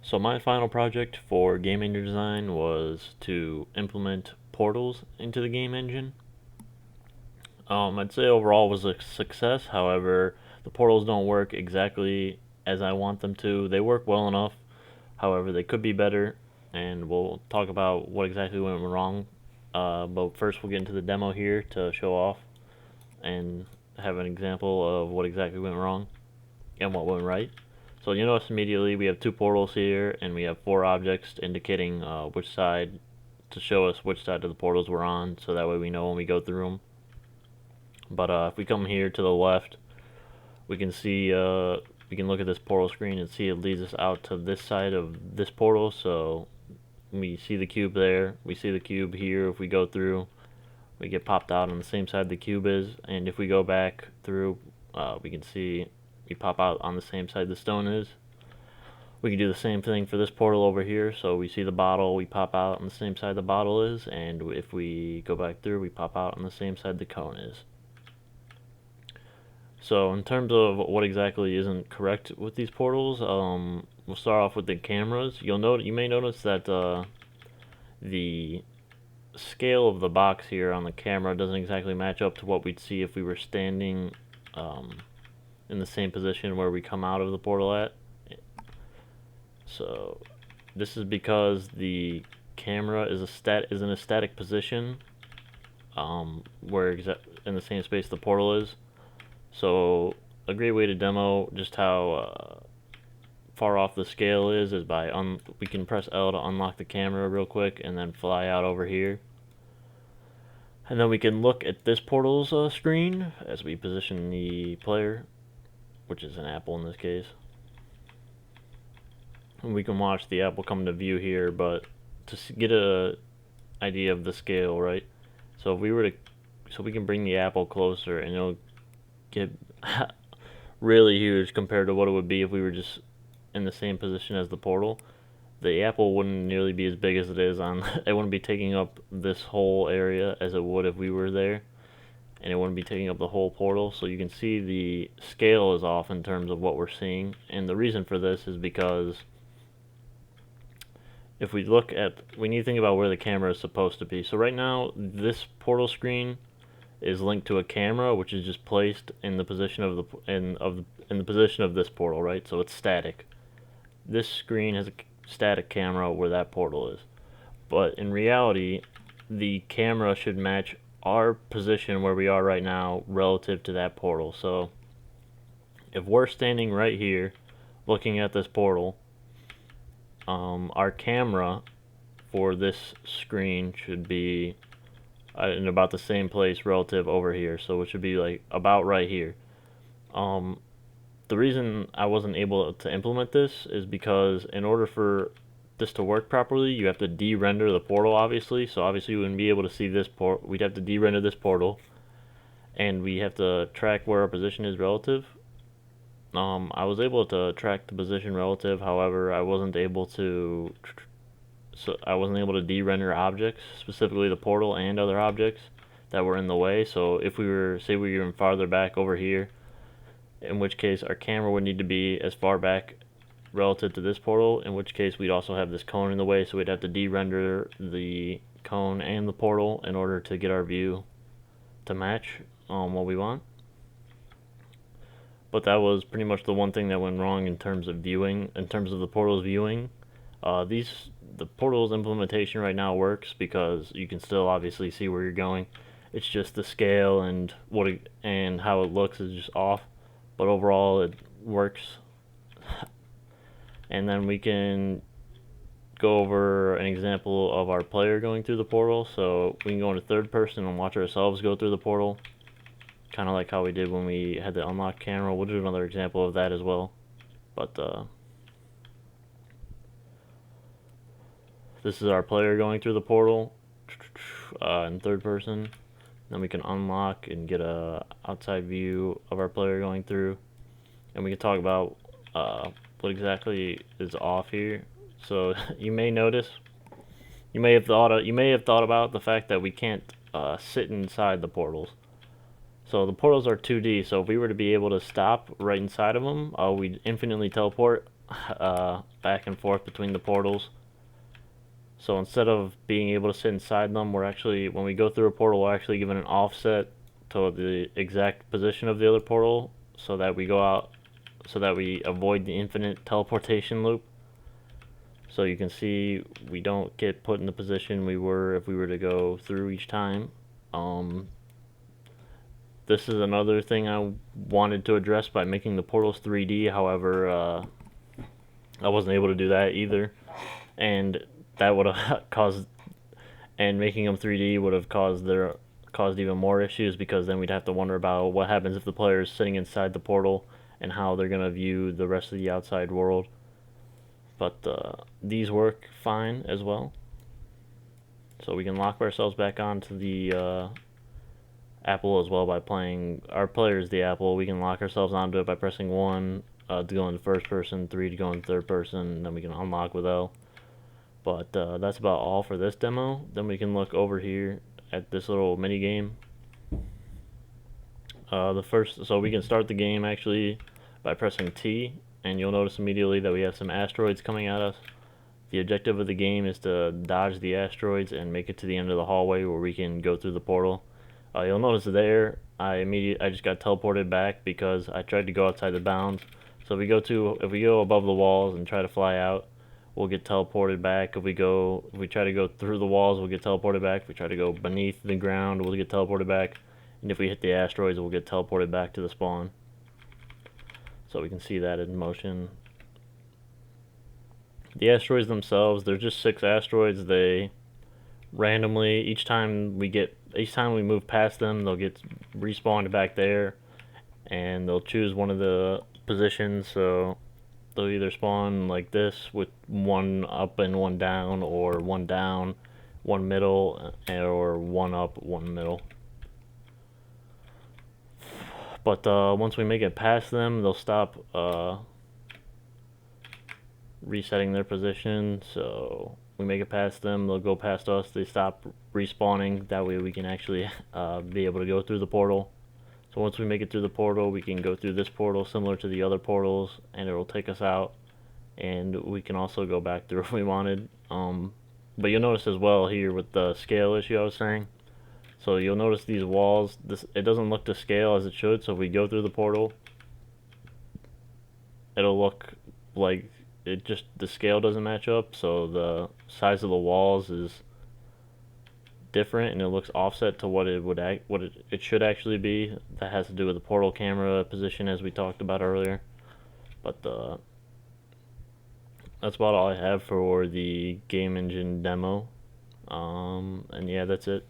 So my final project for game engine design was to implement portals into the game engine. I'd say overall was a success. However, the portals don't work exactly as I want them to. They work well enough. However, they could be better, and we'll talk about what exactly went wrong. But first, we'll get into the demo here to show off and have an example of what exactly went wrong and what went right. So you notice immediately we have two portals here, and we have four objects indicating which side to show us which side of the portals we're on, so that way we know when we go through them. But if we come here to the left, we can see we can look at this portal screen and see it leads us out to this side of this portal. So we see the cube there. We see the cube here. If we go through, we get popped out on the same side the cube is, and if we go back through, we can see we pop out on the same side the stone is. We can do the same thing for this portal over here. So we see the bottle, we pop out on the same side the bottle is, and if we go back through, we pop out on the same side the cone is. So in terms of what exactly isn't correct with these portals, we'll start off with the cameras. You may notice that the scale of the box here on the camera doesn't exactly match up to what we'd see if we were standing um, in the same position where we come out of the portal at. So this is because the camera is in a static position, where in the same space the portal is. So a great way to demo just how far off the scale is by we can press L to unlock the camera real quick and then fly out over here. And then we can look at this portal's screen as we position the player, which is an apple in this case. And we can watch the apple come to view here, but to get a idea of the scale, right? So if we were to, so we can bring the apple closer, and it'll get really huge compared to what it would be if we were just in the same position as the portal. The apple wouldn't nearly be as big as it is on. It wouldn't be taking up this whole area as it would if we were there, and it wouldn't be taking up the whole portal. So you can see the scale is off in terms of what we're seeing, and the reason for this is because if we look at, we need to think about where the camera is supposed to be. So right now, this portal screen is linked to a camera, which is just placed in the position of in the position of this portal, right? So it's static. This screen has a static camera where that portal is, but in reality, the camera should match our position where we are right now relative to that portal. So if we're standing right here, looking at this portal, our camera for this screen should be in about the same place relative over here, so it should be like about right here. The reason I wasn't able to implement this is because in order for this to work properly, you have to de-render the portal, obviously. So obviously we wouldn't be able to see this port. We'd have to de-render this portal, and we have to track where our position is relative. I was able to track the position relative, however, I wasn't able to de-render objects, specifically the portal and other objects that were in the way. So if we were, say we were farther back over here, in which case our camera would need to be as far back relative to this portal, in which case we'd also have this cone in the way, so we'd have to de-render the cone and the portal in order to get our view to match what we want. But that was pretty much the one thing that went wrong in terms of viewing, in terms of the portal's viewing. The portal's implementation right now works because you can still obviously see where you're going. It's just the scale and and how it looks is just off. But overall, it works. And then we can go over an example of our player going through the portal. So we can go into third person and watch ourselves go through the portal, kind of like how we did when we had the unlocked camera. We'll do another example of that as well. But this is our player going through the portal in third person. Then we can unlock and get a outside view of our player going through, and we can talk about what exactly is off here. So you may notice, you may have thought about the fact that we can't sit inside the portals. So the portals are 2D. So if we were to be able to stop right inside of them, we'd infinitely teleport back and forth between the portals. So instead of being able to sit inside them, we're actually, when we go through a portal, we're actually given an offset to the exact position of the other portal, so that we go out, so that we avoid the infinite teleportation loop. So you can see we don't get put in the position we were if we were to go through each time. Um, this is another thing I wanted to address by making the portals 3D. However, I wasn't able to do that either, and that would have caused, and making them 3D would have caused even more issues, because then we'd have to wonder about what happens if the player is sitting inside the portal and how they're gonna view the rest of the outside world. But these work fine as well. So we can lock ourselves back onto the apple as well by playing. Our player is the apple. We can lock ourselves onto it by pressing 1 to go into first person, 3 to go into third person, and then we can unlock with L. But that's about all for this demo. Then we can look over here at this little mini game. So we can start the game actually by pressing T, and you'll notice immediately that we have some asteroids coming at us. The objective of the game is to dodge the asteroids and make it to the end of the hallway where we can go through the portal. You'll notice there I just got teleported back because I tried to go outside the bounds. So if we go above the walls and try to fly out, we'll get teleported back. If we try to go through the walls, we'll get teleported back. If we try to go beneath the ground, we'll get teleported back. And if we hit the asteroids, we'll get teleported back to the spawn. So we can see that in motion. The asteroids themselves, they're just 6 asteroids. They randomly, each time we move past them, they'll get respawned back there, and they'll choose one of the positions. So they'll either spawn like this with 1 up and 1 down, or 1 down, 1 middle, or 1 up, 1 middle. But once we make it past them, they'll stop resetting their position. So we make it past them, they'll go past us, they stop respawning. That way we can actually be able to go through the portal. So once we make it through the portal, we can go through this portal similar to the other portals, and it will take us out. And we can also go back through if we wanted. But you'll notice as well here with the scale issue I was saying. So you'll notice these walls, it doesn't look to scale as it should. So if we go through the portal, it'll look like the scale doesn't match up. So the size of the walls is different, and it looks offset to what it should actually be. That has to do with the portal camera position, as we talked about earlier. But that's about all I have for the game engine demo. And yeah, that's it.